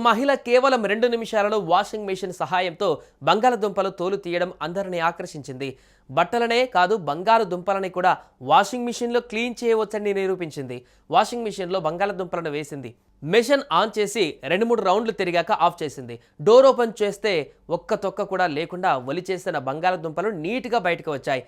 మహిళ కేవలం 2 నిమిషాలలో వాషింగ్ మెషిన్ సహాయంతో బంగాళదుంపలు తోలు తీయడం అందరినీ ఆకర్షించింది. బట్టలనే కాదు బంగారు దుంపలని కూడా వాషింగ్ మెషిన్లో క్లీన్ చేయవచ్చని నిరూపించింది. వాషింగ్ మెషిన్లో బంగాళదుంపలను వేసింది. మెషిన్ ఆన్ చేసి 2-3 రౌండ్లు తిరిగాక ఆఫ్ చేసింది. డోర్ ఓపెన్ చేస్తే ఒక్క తొక్క కూడా లేకుండా ఒలిచేసిన బంగాళదుంపలు నీట్గా బయటకు వచ్చాయి.